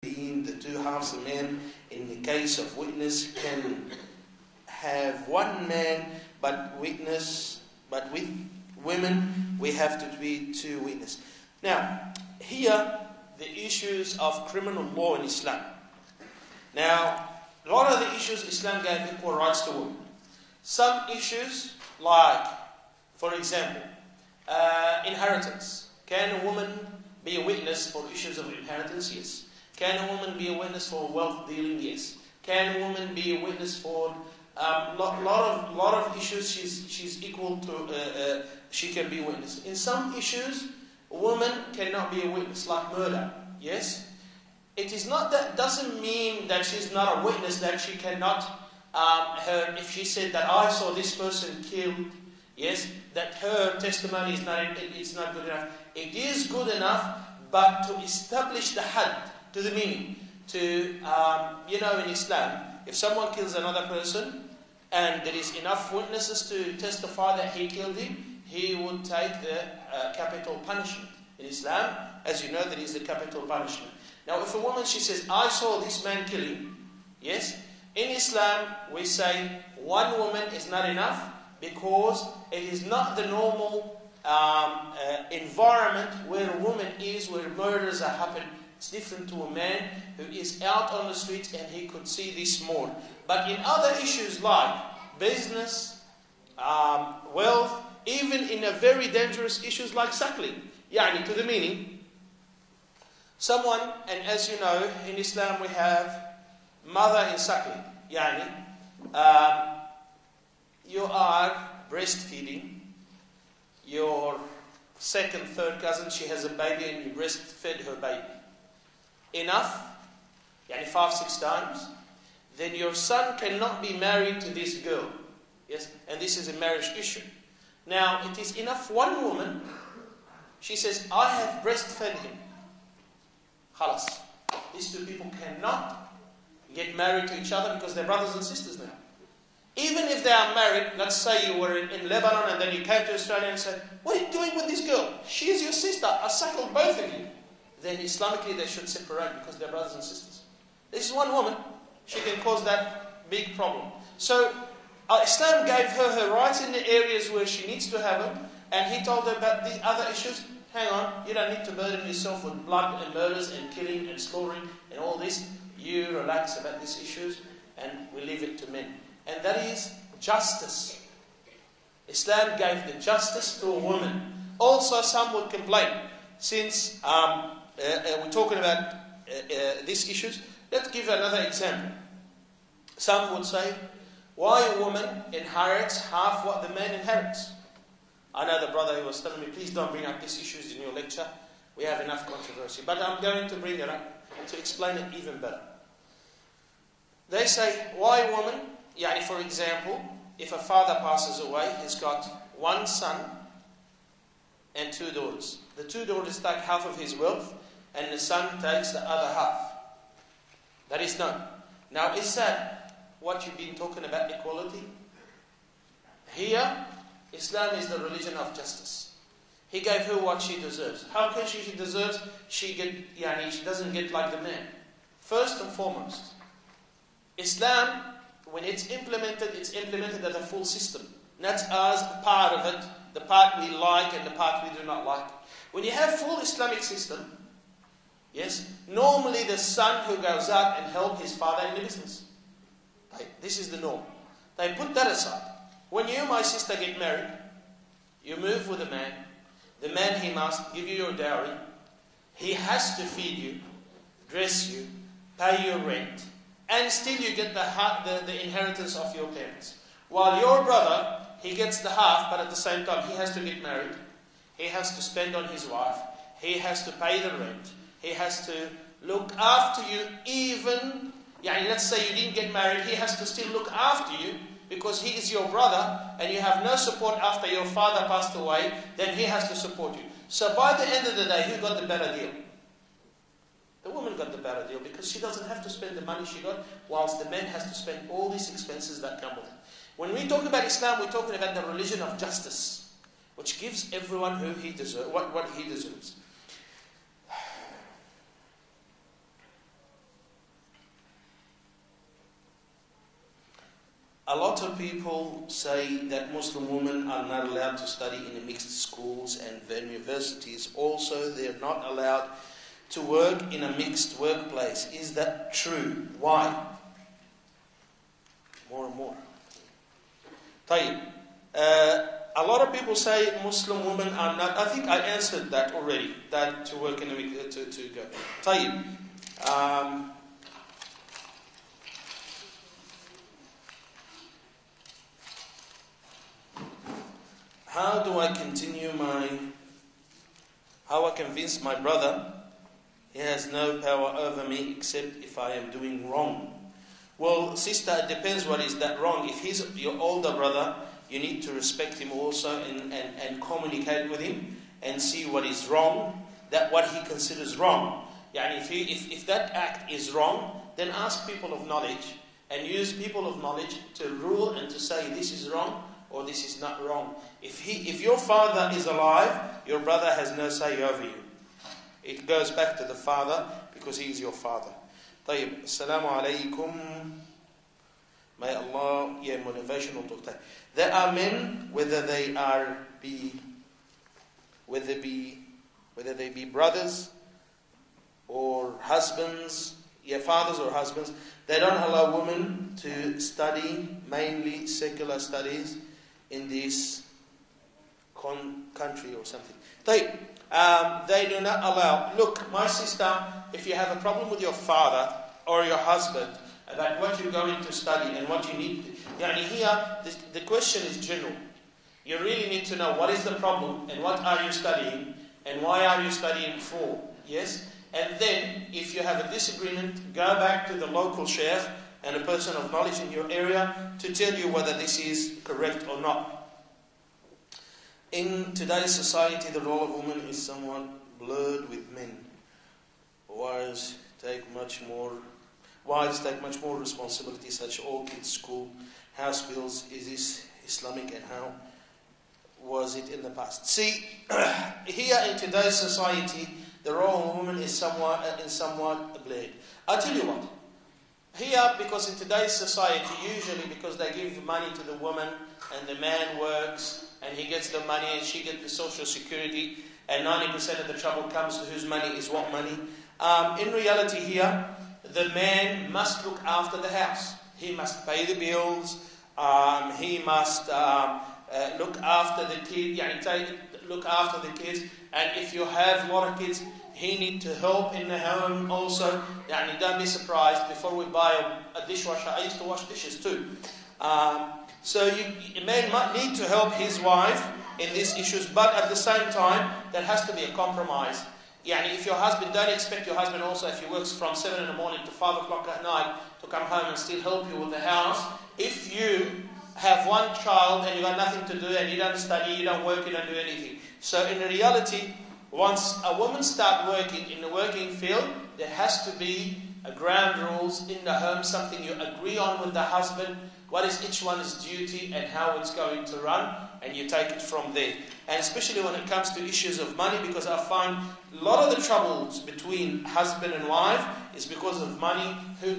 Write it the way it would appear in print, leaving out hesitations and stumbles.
The two halves of men in the case of witness can have one man, but with women we have to be two witnesses. Now, here the issues of criminal law in Islam. Now, a lot of the issues Islam gave equal rights to women. Some issues like, for example, inheritance. Can a woman be a witness for issues of inheritance? Yes. Can a woman be a witness for wealth dealing? Yes. Can a woman be a witness for lot of issues? She's equal to. She can be a witness. In some issues, a woman cannot be a witness, like murder. Yes. It is not that doesn't mean that she's not a witness, that she cannot. If she said that I saw this person killed, yes, that her testimony is not. It's not good enough. It is good enough, but to establish the had. To the meaning, in Islam, if someone kills another person and there is enough witnesses to testify that he killed him, he would take the capital punishment. In Islam, as you know, there is the capital punishment. Now, if a woman, she says, I saw this man killing, yes, in Islam, we say one woman is not enough because it is not the normal environment where a woman is, where murders are happening. It's different to a man who is out on the streets and he could see this more. But in other issues like business, wealth, even in a very dangerous issues like suckling, to the meaning, someone, and as you know, in Islam we have mother in suckling, you are breastfeeding, your second, third cousin, she has a baby and you breastfed her baby. Enough, 5-6 times, then your son cannot be married to this girl. Yes, and this is a marriage issue. Now, it is enough one woman, she says, I have breastfed him. Khalas. These two people cannot get married to each other because they're brothers and sisters now. Even if they are married, let's say you were in Lebanon and then you came to Australia and said, what are you doing with this girl? She is your sister. I suckled both of you. Then Islamically they should separate because they're brothers and sisters. This is one woman. She can cause that big problem. So Islam gave her rights in the areas where she needs to have them, and he told her about these other issues. Hang on, you don't need to burden yourself with blood and murders and killing and slaughtering and all this. You relax about these issues and we leave it to men. And that is justice. Islam gave the justice to a woman. Also, some would complain, since we're talking about these issues, let's give another example. Some would say, why a woman inherits half what the man inherits? I know the brother who was telling me, please don't bring up these issues in your lecture. We have enough controversy. But I'm going to bring it up to explain it even better. They say, why a woman? For example, if a father passes away, he's got one son and two daughters. The two daughters take half of his wealth, and the son takes the other half. That is known. Now, is that what you've been talking about, equality? Here, Islam is the religion of justice. He gave her what she deserves. How can she deserves? She doesn't get like the man. First and foremost, Islam, when it's implemented as a full system. Not as part of it, the part we like and the part we do not like. When you have full Islamic system, yes, normally the son who goes out and help his father in the business. This is the norm. They put that aside. When you, my sister, get married, you move with a man. The man, he must give you your dowry. He has to feed you, dress you, pay your rent, and still you get the inheritance of your parents. While your brother, he gets the half, but at the same time he has to get married. He has to spend on his wife. He has to pay the rent. He has to look after you even, let's say you didn't get married, he has to still look after you because he is your brother and you have no support after your father passed away, then he has to support you. So by the end of the day, who got the better deal? The woman got the better deal because she doesn't have to spend the money she got, whilst the man has to spend all these expenses that come with it. When we talk about Islam, we're talking about the religion of justice, which gives everyone who he deserves, what he deserves. A lot of people say that Muslim women are not allowed to study in the mixed schools and universities. Also, they're not allowed to work in a mixed workplace. Is that true? Why? More and more. طيب. A lot of people say Muslim women are not. I think I answered that already. That to work in a to go. طيب. How do I convince my brother he has no power over me except if I am doing wrong? Well, sister, it depends what is that wrong. If he's your older brother, you need to respect him also and communicate with him and see what is wrong, that what he considers wrong. Yani if that act is wrong, then ask people of knowledge and use people of knowledge to rule and to say this is wrong or this is not wrong. If your father is alive, your brother has no say over you. It goes back to the father because he is your father. طيب, Assalamu alaikum. May Allah, motivational talk. There are men, whether they be brothers or husbands, fathers or husbands, they don't allow women to study mainly secular studies in this country or something. They do not allow. Look, my sister, if you have a problem with your father or your husband about what you're going to study and what you need, here the question is general. You really need to know what is the problem and what are you studying and why are you studying for. Yes? And then, if you have a disagreement, go back to the local sheikh and a person of knowledge in your area to tell you whether this is correct or not. In today's society, the role of women is somewhat blurred with men. Wives take much more responsibility, such as all kids' school, house bills. Is this Islamic and how was it in the past? See, here in today's society, the role of women is somewhat blurred. I'll tell you what. Here, because in today's society, usually because they give money to the woman and the man works and he gets the money and she gets the social security and 90% of the trouble comes to whose money is what money. In reality here, the man must look after the house. He must pay the bills. He must look after the kids. And if you have a lot of kids, he needs to help in the home also. Don't be surprised. Before we buy a dishwasher, I used to wash dishes too. So a man might need to help his wife in these issues, but at the same time, there has to be a compromise. If your husband, don't expect your husband also, if he works from 7 in the morning to 5 o'clock at night, to come home and still help you with the house. If you have one child and you got nothing to do and you don't study, you don't work, you don't do anything. So in reality, once a woman starts working in the working field, there has to be a ground rules in the home, something you agree on with the husband, what is each one's duty and how it's going to run, and you take it from there. And especially when it comes to issues of money, because I find a lot of the troubles between husband and wife is because of money. Who